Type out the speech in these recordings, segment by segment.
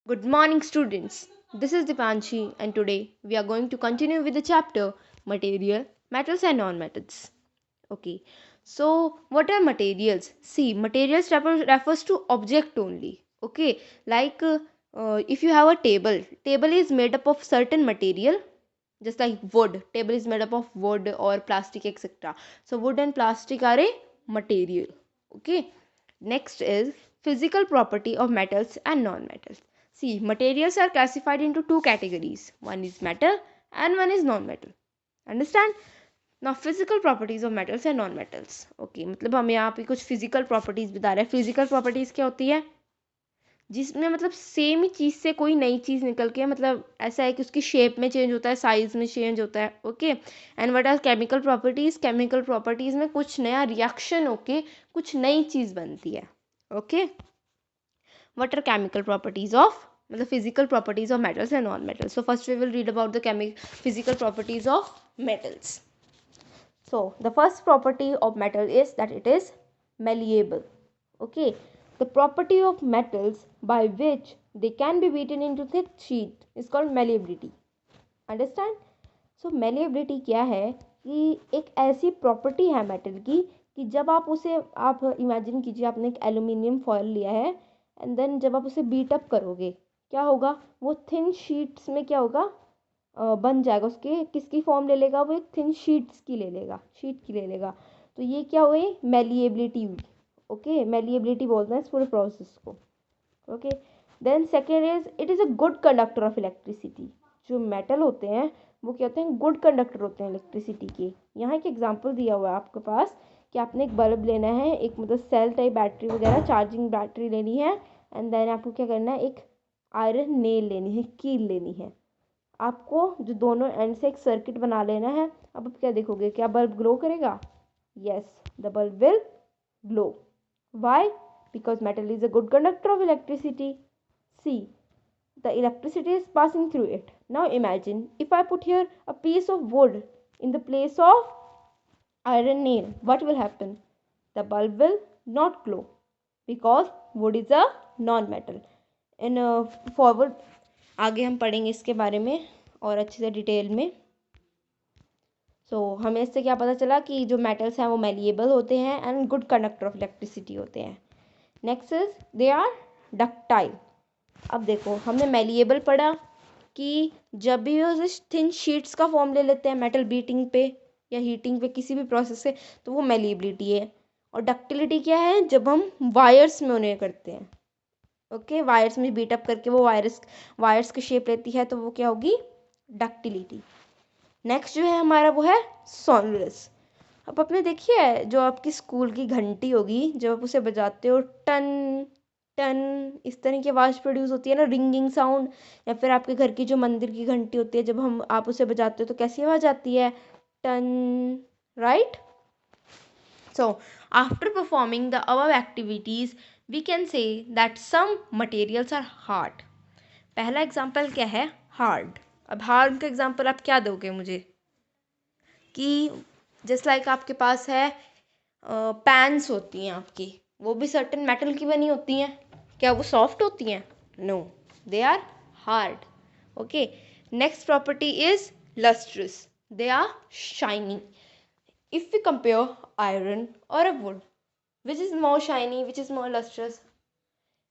Good morning, students. This is Dipanshi, and today we are going to continue with the chapter Material, Metals, and Non-Metals. Okay, so what are materials? See, materials refers to object only. Okay, like if you have a table is made up of certain material, just like wood. Table is made up of wood or plastic, etc. So, wood and plastic are a material. Okay, next is physical property of metals and non-metals. See, materials are classified into two categories. One is metal and one is non-metal. Understand? Now physical properties of metals and non metals okay मतलब हम यहाँ पे कुछ physical properties बता रहे हैं physical properties क्या होती है जिसमें मतलब सेम ही चीज़ से कोई नई चीज़ निकल के मतलब ऐसा है कि उसकी शेप में चेंज होता है साइज में चेंज होता है okay and what are chemical properties में कुछ नया रिएक्शन होके कुछ नई चीज़ बनती है okay what are chemical properties of मतलब physical properties of metals and non metals so first we will read about the physical properties of metals. So the first property of metal is that it is malleable. Okay, the property of metals by which they can be beaten into thick sheet is called malleability. Understand? So malleability क्या है कि एक ऐसी property है metal की कि जब आप उसे आप इमेजिन कीजिए आपने एक एल्यूमिनियम फॉयल लिया है एंड देन जब आप उसे बीट अप करोगे क्या होगा वो थिन शीट्स में क्या होगा बन जाएगा उसके किसकी फॉर्म ले लेगा वो एक थिन शीट की ले लेगा तो ये क्या हुई मेलिएबिलिटी हुई ओके मेलिएबिलिटी बोलते हैं इस पूरे प्रोसेस को okay then second is it is a good conductor of electricity जो मेटल होते हैं वो क्या होते हैं गुड कंडक्टर होते हैं इलेक्ट्रिसिटी के यहाँ एक एग्जांपल दिया हुआ है आपके पास कि आपने एक बल्ब लेना है एक मतलब सेल टाइप बैटरी वगैरह चार्जिंग बैटरी लेनी है एंड देन आपको क्या करना है एक आयरन नेल लेनी है कील लेनी है आपको जो दोनों एंड से एक सर्किट बना लेना है अब आप क्या देखोगे क्या बल्ब ग्लो करेगा yes the bulb will glow why because metal is a good conductor of electricity see the electricity is passing through it. Now imagine if I put here a piece of wood in the place of iron nail, what will happen? The bulb will not glow because wood is a non-metal. In forward आगे हम पढ़ेंगे इसके बारे में और अच्छे से detail में हमें इससे क्या पता चला कि जो मेटल्स हैं वो मेलिएबल होते हैं and good conductor of electricity होते हैं. Next is they are ductile. अब देखो हमने मेलिएबल पढ़ा कि जब भी वो थिन शीट्स का फॉर्म ले लेते हैं मेटल बीटिंग पे या हीटिंग पे किसी भी प्रोसेस से तो वो मेलिएबिलिटी है. और डक्टिलिटी क्या है जब हम वायर्स में उन्हें करते हैं ओके वायर्स में बीट अप करके वो वायर्स की शेप लेती है तो वो क्या होगी डक्टिलिटी. नेक्स्ट जो है हमारा वो है सोनरस. अब आपने देखिए जो आपकी स्कूल की घंटी होगी जब आप उसे बजाते हो टन टन इस तरह की आवाज़ प्रोड्यूस होती है ना रिंगिंग साउंड या फिर आपके घर की जो मंदिर की घंटी होती है जब हम आप उसे बजाते हो तो कैसी आवाज़ आती है टन right. So after performing the above activities we can say that some materials are hard. पहला एग्जाम्पल क्या है हार्ड. अब हार्ड का एग्जाम्पल आप क्या दोगे मुझे कि जस्ट लाइक आपके पास है पैन्स होती हैं आपकी वो भी सर्टेन मेटल की बनी होती हैं क्या वो सॉफ्ट होती हैं no they are hard okay. Next property is lustrous they are shining. If we compare iron or a wood, which is more shiny, which is more lustrous,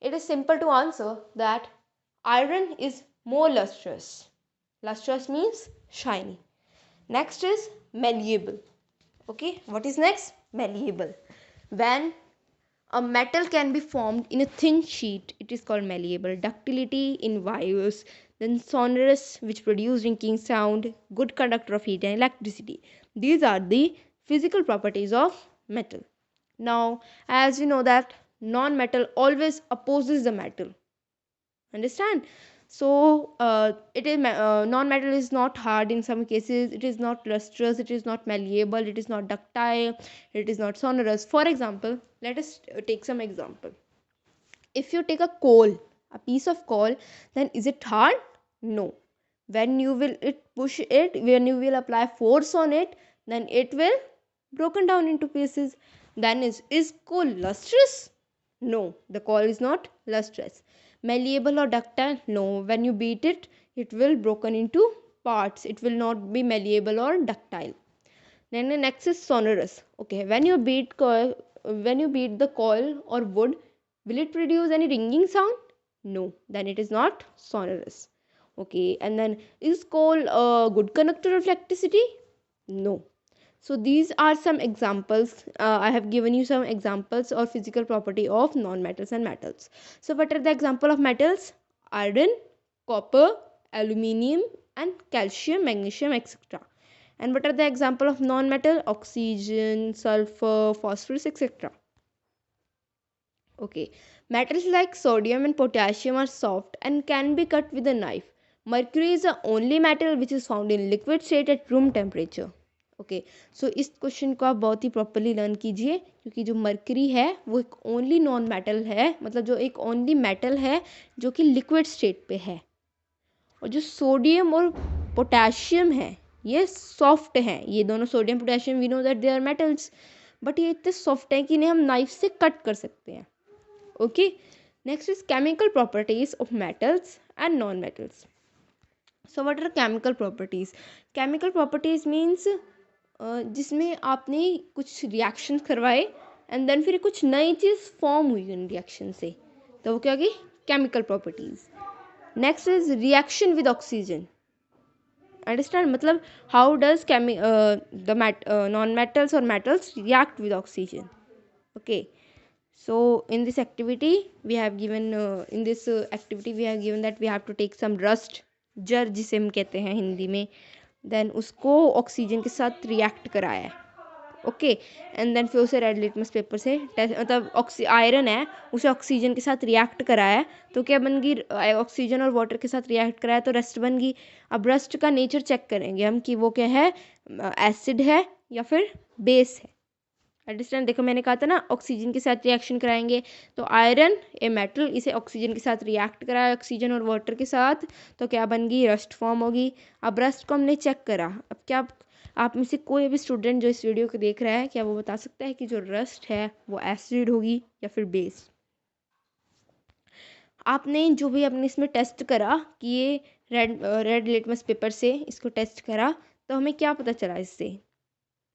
it is simple to answer that iron is more lustrous. Lustrous means shiny. Next is malleable. Okay, what is next? Malleable. When a metal can be formed in a thin sheet, it is called malleable. Ductility in wires, then sonorous, which produce ringing sound, good conductor of heat and electricity. These are the physical properties of metal. Now, as you know that non-metal always opposes the metal. Understand? So it is non-metal is not hard in some cases, it is not lustrous, it is not malleable, it is not ductile, it is not sonorous. For example, let us take some example. If you take a piece of coal, then is it hard? No. When you will push it, when you will apply force on it, then it will broken down into pieces. Then is coal lustrous? No, the coal is not lustrous. Malleable or ductile? No. When you beat it, it will broken into parts. It will not be malleable or ductile. Then the next is sonorous. Okay, when you beat the coil or wood, will it produce any ringing sound? No, then it is not sonorous. Okay, and then is coal a good conductor of electricity? No. So these are some examples. I have given you some examples or physical property of non-metals and metals. So what are the example of metals? Iron, copper, aluminium, and calcium, magnesium, etc. And what are the example of non-metal? Oxygen, sulfur, phosphorus, etc. Okay, metals like sodium and potassium are soft and can be cut with a knife. Mercury is the only metal which is found in liquid state at room temperature. Okay so इस question को आप बहुत ही properly learn कीजिए, क्योंकि जो mercury है वो एक ओनली नॉन मेटल है, मतलब जो एक ओनली मेटल है जो कि लिक्विड स्टेट पे है, और जो सोडियम और पोटेशियम है ये सॉफ्ट हैं. ये दोनों sodium potassium we know that they are metals, but ये इतने सॉफ्ट हैं कि इन्हें हम नाइफ से कट कर सकते हैं. Okay, next is chemical properties of metals and non metals. So what are chemical properties? Chemical properties means जिसमें आपने कुछ रिएक्शन करवाए एंड देन फिर कुछ नई चीज़ फॉर्म हुई उन रिएक्शन से, तो वो क्या होगी? Chemical properties. Next is reaction with oxygen. Understand, मतलब how does the non metals और metals react with oxygen. Okay, so in this activity we have given that we have to take some rust, जर जिसे हम कहते हैं हिंदी में, then उसको oxygen के साथ रिएक्ट कराया है. ओके, एंड देन फिर उसे रेड लिटमस पेपर से मतलब आयरन है उसे ऑक्सीजन के साथ रिएक्ट कराया है, तो क्या बन गई? ऑक्सीजन और वाटर के साथ रिएक्ट कराया तो रस्ट बन गई. अब रस्ट का नेचर चेक करेंगे हम कि वो क्या है, एसिड है या फिर बेस है. अंडरस्टैंड, देखो मैंने कहा था ना ऑक्सीजन के साथ रिएक्शन कराएंगे, तो आयरन ए मेटल, इसे ऑक्सीजन के साथ रिएक्ट कराया ऑक्सीजन और वाटर के साथ, तो क्या बन गई? रस्ट फॉर्म होगी. अब रस्ट को हमने चेक करा. अब क्या आप में से कोई भी स्टूडेंट जो इस वीडियो को देख रहा है, क्या वो बता सकता है कि जो रस्ट है वो एसिड होगी या फिर बेस? आपने जो भी अपने इसमें टेस्ट करा कि ये रेड लिटमस पेपर से इसको टेस्ट करा, तो हमें क्या पता चला इससे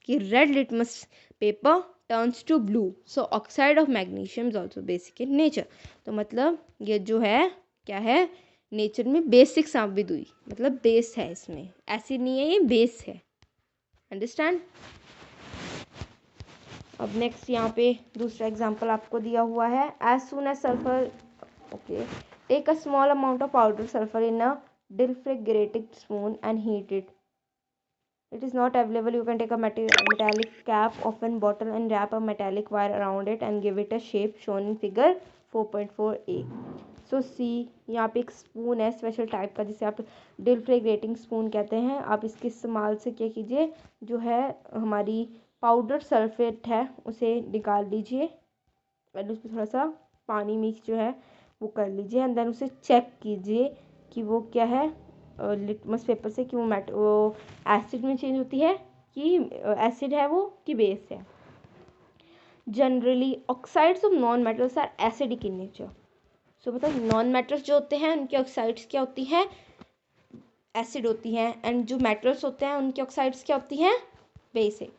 कि red litmus paper turns to blue, so oxide of magnesium is also basic in nature. तो मतलब ये जो है क्या है, नेचर में बेसिक साबित हुई, मतलब बेस है इसमें, एसिड नहीं है, ये बेस है. अंडरस्टैंड. अब नेक्स्ट यहाँ पे दूसरा एग्जांपल आपको दिया हुआ है. As soon as sulphur, okay, take a small amount of powder sulphur in a deflagrating spoon and heat it. It is not available. You can take a metallic cap of a bottle and wrap a metallic wire around it and give it a shape shown in figure 4.4a. So see, यहाँ पे एक spoon है special type का जिसे आप डिफ्रेगरेटिंग spoon कहते हैं. आप इसके इस्तेमाल से क्या कीजिए, जो है हमारी पाउडर सल्फेट है उसे निकाल लीजिए और उसमें थोड़ा सा पानी मिक्स जो है वो कर लीजिए एंड देन उसे चेक कीजिए कि वो क्या है लिटमस पेपर से, कि वो एसिड में चेंज होती है कि एसिड है वो कि बेस है. Generally oxides of non metals are acidic in nature. So मतलब नॉन मेटल्स जो होते हैं उनकी ऑक्साइड्स क्या होती हैं? एसिड होती हैं. एंड जो मेटल्स होते हैं उनकी ऑक्साइड्स क्या होती हैं? Basic.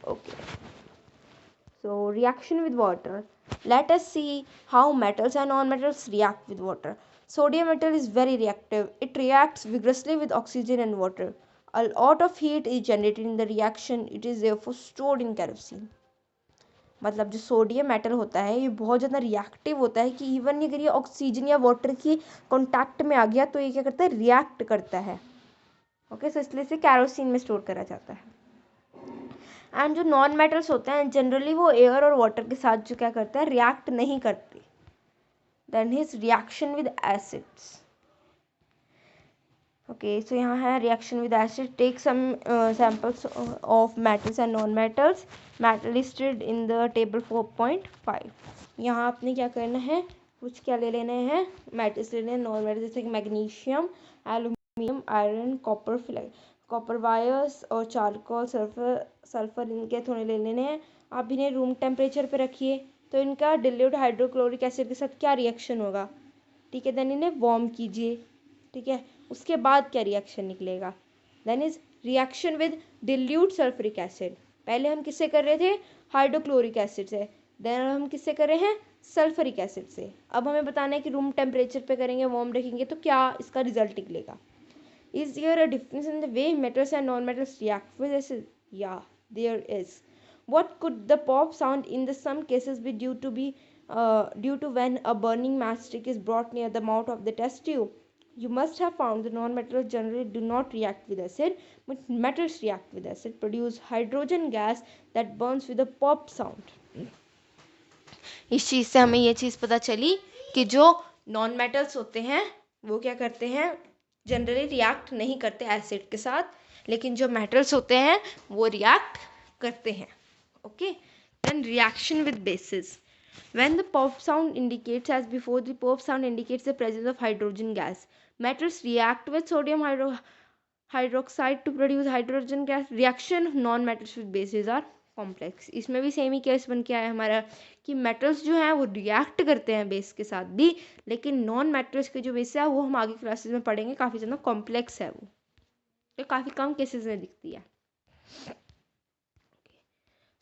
Okay, so reaction with water. Let us see how metals and non-metals react with water. Sodium metal is very reactive. It reacts vigorously with oxygen and water. A lot of heat is generated in the reaction. It is therefore stored in kerosene. मतलब जो sodium metal होता है ये बहुत ज़्यादा reactive होता है कि इवन अगर ये ऑक्सीजन या वाटर की कॉन्टैक्ट में आ गया तो ये क्या करता है? रिएक्ट करता है. ओके, सो इसलिए इसे कैरोसिन में स्टोर करा जाता है. एंड जो नॉन मेटल्स होते हैं जनरली वो एयर और वाटर के साथ जो क्या करते हैं? रिएक्ट नहीं करते. Then his reaction with acids. Okay, so यहाँ है reaction with acid. Take some samples of metals and non metals. Metal listed in the table 4.5. यहाँ आपने क्या करना है, कुछ क्या ले लेने हैं? मेटल्स लेने हैं, नॉन मेटल जैसे कि magnesium, aluminium, iron, copper wires और चारकोल, सल्फर इनके थोड़े ले लेने हैं. आप इन्हें रूम टेम्परेचर पे रखिए तो इनका डिल्यूट हाइड्रोक्लोरिक एसिड के साथ क्या रिएक्शन होगा? ठीक है, देन इन्हें वार्म कीजिए, ठीक है, उसके बाद क्या रिएक्शन निकलेगा, then is reaction with dilute sulphuric acid. पहले हम किससे कर रहे थे, हाइड्रोक्लोरिक एसिड से, देन हम किससे कर रहे हैं, सल्फ्यूरिक एसिड से। अब हमें बताना है कि रूम टेम्परेचर पे करेंगे, वार्म रखेंगे तो क्या इसका रिजल्ट निकलेगा। Is there a difference in the way metals and non-metals react with acid? Yeah, there is. What could the pop sound in the some cases be due to when a burning matchstick is brought near the mouth of the test tube? You must have found the non-metals generally do not react with acid, but metals react with acid, produce hydrogen gas that burns with a pop sound. इस चीज़ से हमें ये चीज़ पता चली कि जो non metals होते हैं वो क्या करते हैं, जनरली रिएक्ट नहीं करते एसिड के साथ, लेकिन जो मेटल्स होते हैं वो रिएक्ट करते हैं। Okay, then reaction with bases. When the pop sound indicates, as before, the pop sound indicates the presence of hydrogen gas. Metals react with sodium hydroxide to produce hydrogen gas. Reaction non-metals with bases are complex. इसमें भी same ही case बन के आया हमारा कि metals जो हैं वो रिएक्ट करते हैं बेस के साथ भी, लेकिन नॉन मेटल्स के जो बेस है वो हम आगे क्लासेस में पढ़ेंगे, काफ़ी ज़्यादा कॉम्प्लेक्स है वो, तो काफ़ी कम केसेस में दिखती है।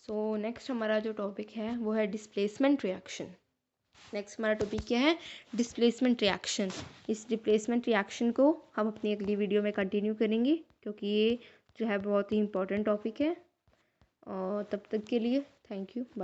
सो नेक्स्ट हमारा जो टॉपिक है वो है डिस्प्लेसमेंट रिएक्शन। नेक्स्ट हमारा टॉपिक क्या है, डिस्प्लेसमेंट रिएक्शन। इस डिस्प्लेसमेंट रिएक्शन को हम अपनी अगली वीडियो में कंटिन्यू करेंगे, क्योंकि ये जो है बहुत ही इंपॉर्टेंट टॉपिक है। और तब तक के लिए थैंक यू, बाय।